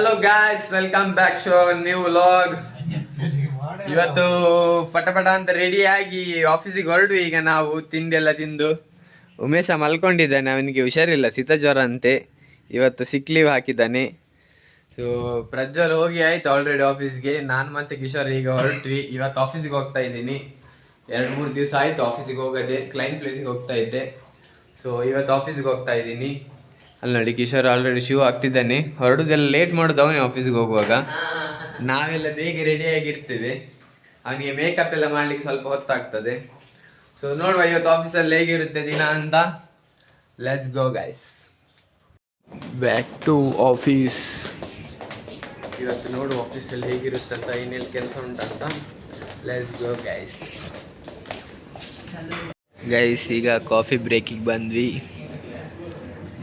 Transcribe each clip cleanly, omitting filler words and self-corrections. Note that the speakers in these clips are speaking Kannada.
Hello guys, welcome back show new vlog. ಇವತ್ತು ಪಟ ಅಂತ ರೆಡಿ ಆಗಿ ಆಫೀಸಿಗೆ ಹೊರಡು. ಈಗ ನಾವು ತಿಂಡಿ ಎಲ್ಲ ತಿಂದು ಉಮೇಶ ಮಲ್ಕೊಂಡಿದ್ದಾನೆ, ಅವನಿಗೆ ಹುಷಾರಿಲ್ಲ, ಶೀತ ಜ್ವರ ಅಂತೆ. ಇವತ್ತು ಸಿಕ್ ಲೀವ್ ಹಾಕಿದ್ದಾನೆ. ಸೊ ಪ್ರಜ್ವಲ್ ಹೋಗಿ ಆಯ್ತು ಆಲ್ರೆಡಿ ಆಫೀಸ್ಗೆ. ನಾನು ಮತ್ತೆ ಕಿಶೋರ್ ಈಗ ಹೊರಟ್ವಿ. ಇವತ್ತು ಆಫೀಸಿಗೆ ಹೋಗ್ತಾ ಇದ್ದೀನಿ. 2-3 ದಿವಸ ಆಯಿತು ಆಫೀಸಿಗೆ ಹೋಗೋದೆ. ಕ್ಲೈಂಟ್ ಪ್ಲೇಸಿಗೆ ಹೋಗ್ತಾ ಇದ್ದೆ. ಸೊ ಇವತ್ತು ಆಫೀಸಿಗೆ ಹೋಗ್ತಾ ಇದ್ದೀನಿ. ಅಲ್ಲಿ ನೋಡಿ ಕಿಶೋರ್ ಆಲ್ರೆಡಿ ಶೂ ಹಾಕ್ತಿದ್ದಾನೆ. ಹೊರಡುದೆಲ್ಲ ಲೇಟ್ ಮಾಡೋದು ಅವನೇ ಆಫೀಸಿಗೆ ಹೋಗುವಾಗ. ನಾವೆಲ್ಲ ಬೇಗ ರೆಡಿಯಾಗಿರ್ತೇವೆ. ಅವನಿಗೆ ಮೇಕಪ್ ಎಲ್ಲ ಮಾಡ್ಲಿಕ್ಕೆ ಸ್ವಲ್ಪ ಹೊತ್ತಾಗ್ತದೆ. ಸೊ ನೋಡುವ ಇವತ್ತು ಆಫೀಸಲ್ಲಿ ಹೇಗಿರುತ್ತೆ ದಿನ ಅಂತ. Let's go guys, back to office. ಇವತ್ತು ನೋಡು ಆಫೀಸಲ್ಲಿ ಹೇಗಿರುತ್ತಂತ, ಏನೆಲ್ಲಿ ಕೆಲಸ ಉಂಟಂತ. Let's go guys. ಗೈಸ್ ಈಗ ಕಾಫಿ ಬ್ರೇಕಿಗೆ ಬಂದ್ವಿ.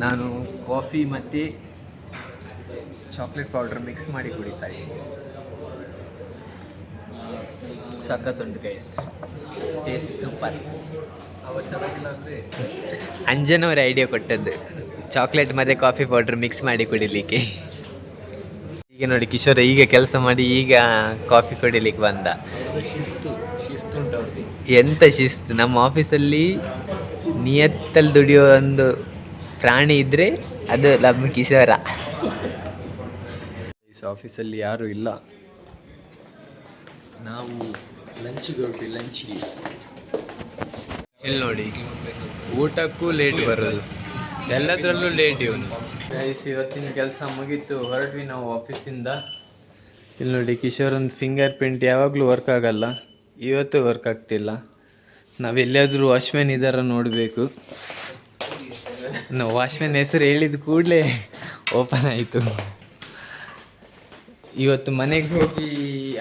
ನಾನು ಕಾಫಿ ಮತ್ತು ಚಾಕ್ಲೇಟ್ ಪೌಡರ್ ಮಿಕ್ಸ್ ಮಾಡಿ ಕುಡಿತಾ ಇದ್ದೀನಿ. ಸಖತ್ತುಂಟು ಗೈಸ್, ಟೇಸ್ಟ್ ಸೂಪರ್. ಅಂಜನವ್ರ ಐಡಿಯಾ ಕೊಟ್ಟದ್ದು ಚಾಕ್ಲೇಟ್ ಮತ್ತು ಕಾಫಿ ಪೌಡರ್ ಮಿಕ್ಸ್ ಮಾಡಿ ಕುಡಿಲಿಕ್ಕೆ. ಈಗ ನೋಡಿ ಕಿಶೋರ್ ಈಗ ಕೆಲಸ ಮಾಡಿ ಈಗ ಕಾಫಿ ಕುಡಿಲಿಕ್ಕೆ ಬಂದ. ಎಂತ ಶಿಸ್ತು! ನಮ್ಮ ಆಫೀಸಲ್ಲಿ ನಿಯತ್ತಲ್ಲಿ ದುಡಿಯೋ ಒಂದು ಪ್ರಾಣಿ ಇದ್ದರೆ ಅದು ನಮ್ಮ ಕಿಶೋರ. ಆಫೀಸಲ್ಲಿ ಯಾರೂ ಇಲ್ಲ, ನಾವು ಲಂಚ್ಗೆ ಹೊರಟ್ವಿ. ಲಂಚ್ಗೆ ಇಲ್ಲಿ ನೋಡಿ, ಊಟಕ್ಕೂ ಲೇಟ್ ಬರೋದು, ಎಲ್ಲದರಲ್ಲೂ ಲೇಟ್ ಇವನು. ಗೈಸ್ ಇವತ್ತಿನ ಕೆಲಸ ಮುಗೀತು, ಹೊರಟ್ವಿ ನಾವು ಆಫೀಸಿಂದ. ಇಲ್ಲಿ ನೋಡಿ ಕಿಶೋರ್ ಒಂದು ಫಿಂಗರ್ ಪ್ರಿಂಟ್ ಯಾವಾಗಲೂ ವರ್ಕ್ ಆಗಲ್ಲ, ಇವತ್ತು ವರ್ಕ್ ಆಗ್ತಿಲ್ಲ. ನಾವೆಲ್ಲಾದರೂ ವಾಚ್ಮ್ಯಾನ್ ಇದ್ದಾರ ನೋಡಬೇಕು. ನಾವು ವಾಚ್ಮ್ಯಾನ್ ಹೆಸರು ಹೇಳಿದ ಕೂಡಲೇ ಓಪನ್ ಆಯಿತು. ಇವತ್ತು ಮನೆಗೆ ಹೋಗಿ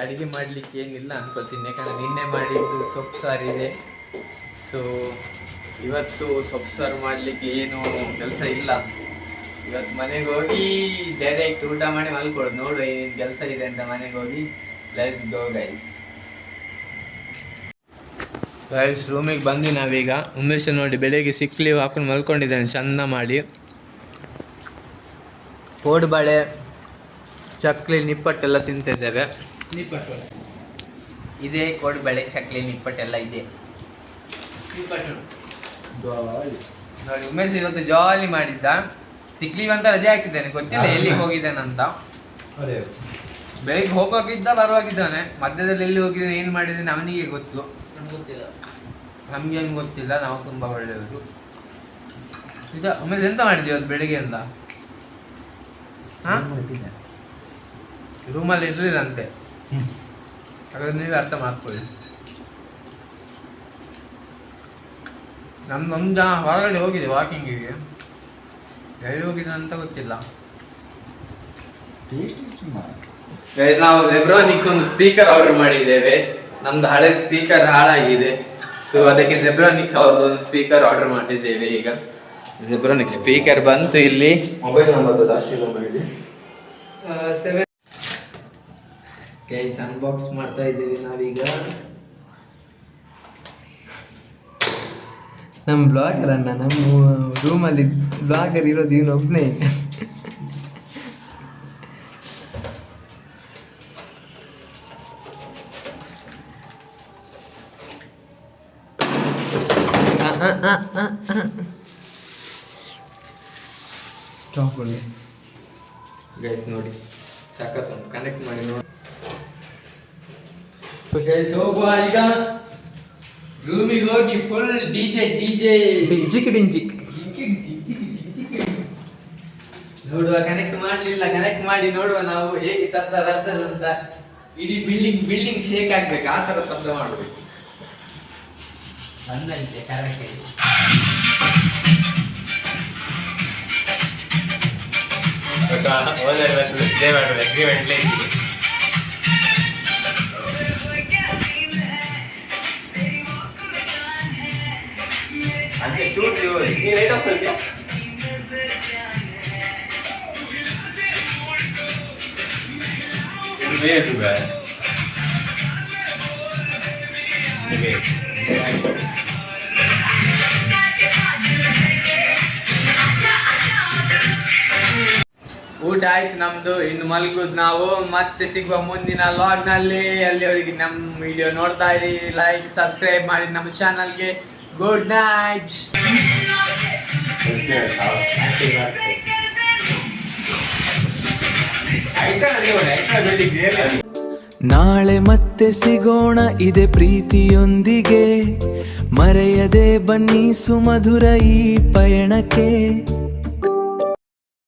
ಅಡುಗೆ ಮಾಡಲಿಕ್ಕೆ ಏನಿಲ್ಲ ಅನ್ಕೊಳ್ತೀನಿ, ಯಾಕಂದರೆ ನಿನ್ನೆ ಮಾಡಿದ್ದು ಸೊಪ್ಪು ಸಾರಿದೆ. ಸೊ ಇವತ್ತು ಸೊಪ್ಪು ಸಾರು ಮಾಡಲಿಕ್ಕೆ ಏನು ಕೆಲಸ ಇಲ್ಲ. ಇವತ್ತು ಮನೆಗೆ ಹೋಗಿ ಡೈರೆಕ್ಟ್ ಊಟ ಮಾಡಿ ಮಲ್ಕೊಳ್ಳೋದು. ನೋಡು ಏನೇನು ಕೆಲಸ ಇದೆ ಅಂತ ಮನೆಗೆ ಹೋಗಿ. Let's go guys. ಗೈಸ್ ರೂಮಿಗೆ ಬಂದ್ವಿ ನಾವೀಗ. ಉಮೇಶ ನೋಡಿ ಬೆಳಿಗ್ಗೆ ಸಿಕ್ ಲೀವ್ ಹಾಕೊಂಡು ಮಲ್ಕೊಂಡಿದ್ದಾನೆ ಚಂದ ಮಾಡಿ. ಕೋಡುಬಳೆ, ಚಕ್ಲಿ, ನಿಪ್ಪಟ್ಟೆಲ್ಲ ತಿಂತಿದ್ದೇವೆ. ನಿಪ್ಪಟ್ಟು ಇದೆ, ಕೋಡುಬಳೆ, ಚಕ್ಲಿ, ನಿಪ್ಪಟ್ಟೆಲ್ಲ ಇದೆ. ನೋಡಿ ಉಮೇಶ್ ಇವತ್ತು ಜಾಲಿ ಮಾಡಿದ್ದ. ಸಿಕ್ ಲೀವ್ ಅಂತ ರಜೆ ಹಾಕಿದ್ದಾನೆ, ಗೊತ್ತಿಲ್ಲ ಎಲ್ಲಿಗೆ ಹೋಗಿದ್ದಾನಂತ. ಬೆಳಿಗ್ಗೆ ಹೋಗೋಗಿದ್ದ ಬರುವಾಗಿದ್ದಾನೆ, ಮಧ್ಯದಲ್ಲಿ ಎಲ್ಲಿ ಹೋಗಿದ್ದಾನೆ ಏನು ಮಾಡಿದ್ದಾನೆ ಅವನಿಗೆ ಗೊತ್ತು. ಗೊತ್ತಿಲ್ಲ, ನಮ್ಗೆ ಏನು ಗೊತ್ತಿಲ್ಲ, ನಾವು ತುಂಬ ಒಳ್ಳೆಯವರು. ಈಗ ಆಮೇಲೆ ಎಂತ ಮಾಡಿದ್ವಿ ಇವತ್ತು ಬೆಳಿಗ್ಗೆಯಿಂದ? ಹಾಂ, ರೂಮಲ್ಲಿ ಇರಲಿಲ್ಲ ಅಂತೆ, ಹಾಗಾದ್ರೆ ನೀವೇ ಅರ್ಥ ಮಾಡ್ಕೊಳ್ಳಿ. ನಮ್ದೊಂದು ಜನ ಹೊರಗಡೆ ಹೋಗಿದೆ ವಾಕಿಂಗಿಗೆ, ಎಲ್ಲಿ ಹೋಗಿದೆ ಅಂತ ಗೊತ್ತಿಲ್ಲ. ನಾವು ಜೆಬ್ರಾನಿಕ್ಸ್ ಒಂದು ಸ್ಪೀಕರ್ ಆರ್ಡರ್ ಮಾಡಿದ್ದೇವೆ. ನಮ್ದು ಹಳೆ ಸ್ಪೀಕರ್ ಹಾಳಾಗಿದೆ, ಸೊ ಅದಕ್ಕೆ ಜೆಬ್ರಾನಿಕ್ಸ್ ಅವ್ರದ್ದು ಒಂದು ಸ್ಪೀಕರ್ ಆರ್ಡರ್ ಮಾಡಿದ್ದೇವೆ. ಈಗ ಜೆಬ್ರಾನಿಕ್ಸ್ ಸ್ಪೀಕರ್ ಬಂತು. ಇಲ್ಲಿ ಮೊಬೈಲ್ ನಂಬರ್ ಗೈಸ್ ಅನ್ಬಾಕ್ಸ್ ಮಾಡ್ತಾ ಇದ್ದೀವಿ ನಾವೀಗ. ನಮ್ಮ ಬ್ಲಾಗರ್ ಅಣ್ಣ, ನಮ್ಮ ರೂಮಲ್ಲಿ ಬ್ಲಾಗರ್ ಇರೋದು ಇವನೊಬ್ಬನೇ. ಗೈಸ್ ನೋಡಿ ಸಖತ್ ಉಂಟು, ಕನೆಕ್ಟ್ ಮಾಡಿ ನೋಡಿ. ಗೈಸ್ ಹೋಗುವ ಈಗ ರೂಮಿಗೆ ಹೋಗಿ ಫುಲ್ ಡಿಜೆ ಡಿಂಜಿಕ್ ನೋಡುವ. ಕನೆಕ್ಟ್ ಮಾಡಲಿಲ್ಲ, ಕನೆಕ್ಟ್ ಮಾಡಿ ನೋಡುವ ನಾವು ಹೇಗೆ ಶಬ್ದ ಬರ್ತದಂತ. ಇಡೀ ಬಿಲ್ಡಿಂಗ್ ಶೇಕ್ ಆಗ್ಬೇಕು, ಆ ಥರ ಶಬ್ದ ಮಾಡಬೇಕು. ಬಂದಂತೆ ಕರೆಕ್ಟ್. ಅಂತೆ ಶೂಟ್ ನೀವು ರೇಟ್ ಆಫ್ ಅಲ್ಲಿ ಊಟ ಆಯ್ತು ನಮ್ದು, ಇನ್ನು ಮಲ್ಗುದು ನಾವು. ಮತ್ತೆ ಸಿಗುವ ಮುಂದಿನ ಲಾಗ್ ನಲ್ಲಿ. ಅಲ್ಲಿವರೆಗೆ ನಮ್ಮ ವಿಡಿಯೋ ನೋಡ್ತಾ ಇರಿ, ಲೈಕ್ ಸಬ್ಸ್ಕ್ರೈಬ್ ಮಾಡಿ ನಮ್ಮ ಚಾನಲ್ಗೆ. Good night. ನಾಳೆ ಮತ್ತೆ ಸಿಗೋಣ ಇದೆ ಪ್ರೀತಿಯೊಂದಿಗೆ, ಮರೆಯದೆ ಬನ್ನಿ ಸುಮಧುರ ಈ ಪಯಣಕ್ಕೆ.